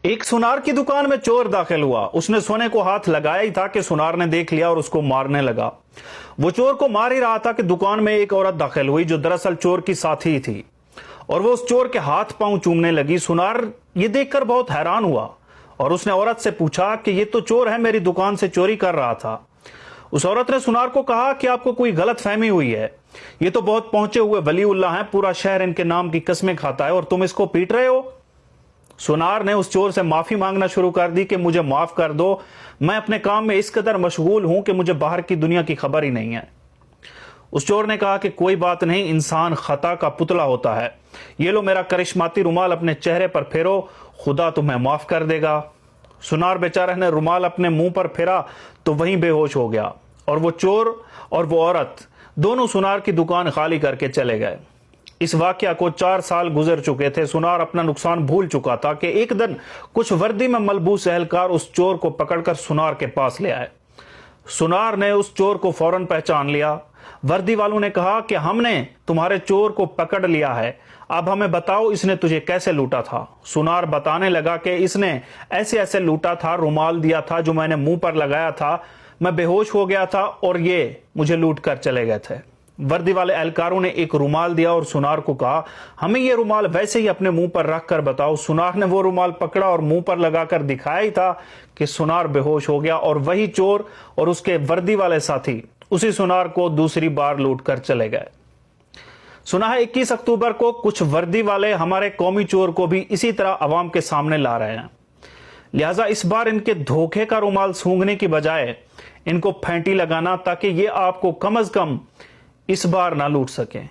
एक सुनार की दुकान में चोर दाखिल हुआ। उसने सोने को हाथ लगाया ही था कि सुनार ने देख लिया और उसको मारने लगा। वो चोर को मार ही रहा था कि दुकान में एक औरत दाखिल हुई जो दरअसल चोर की साथी थी और वो उस चोर के हाथ पांव चूमने लगी। सुनार ये देखकर बहुत हैरान हुआ और उसने औरत से पूछा कि ये तो चोर है, मेरी दुकान से चोरी कर रहा था। उस औरत ने सुनार को कहा कि आपको कोई गलत फहमी हुई है, ये तो बहुत पहुंचे हुए वलीउल्लाह हैं, पूरा शहर इनके नाम की कस्में खाता है और तुम इसको पीट रहे हो। सुनार ने उस चोर से माफी मांगना शुरू कर दी कि मुझे माफ कर दो, मैं अपने काम में इस कदर मशगूल हूं कि मुझे बाहर की दुनिया की खबर ही नहीं है। उस चोर ने कहा कि कोई बात नहीं, इंसान खता का पुतला होता है, ये लो मेरा करिश्माती रुमाल अपने चेहरे पर फेरो, खुदा तुम्हें माफ कर देगा। सुनार बेचारा ने रुमाल अपने मुंह पर फेरा तो वहीं बेहोश हो गया और वो चोर और वो औरत दोनों सुनार की दुकान खाली करके चले गए। इस वाकया को 4 साल गुजर चुके थे। सुनार अपना नुकसान भूल चुका था कि एक दिन कुछ वर्दी में मलबूस एहलकार उस चोर को पकड़कर सुनार के पास ले आए। सुनार ने उस चोर को फौरन पहचान लिया। वर्दी वालों ने कहा कि हमने तुम्हारे चोर को पकड़ लिया है, अब हमें बताओ इसने तुझे कैसे लूटा था। सुनार बताने लगा कि इसने ऐसे ऐसे लूटा था, रुमाल दिया था जो मैंने मुंह पर लगाया था, मैं बेहोश हो गया था और ये मुझे लूट कर चले गए थे। वर्दी वाले एहलकारों ने एक रुमाल दिया और सुनार को कहा हमें ये रुमाल वैसे ही अपने मुंह पर रख कर बताओ। सुनार ने वो रुमाल पकड़ा और मुंह पर लगाकर दिखाया ही था कि सुनार बेहोश हो गया और वही चोर और उसके वर्दी वाले साथी उसी सुनार को दूसरी बार लूट कर चले गए। सुना है 21 अक्टूबर को कुछ वर्दी वाले हमारे कौमी चोर को भी इसी तरह अवाम के सामने ला रहे हैं, लिहाजा इस बार इनके धोखे का रुमाल सूंघने की बजाय इनको फेंटी लगाना ताकि ये आपको कम अज कम इस बार ना लूट सकें।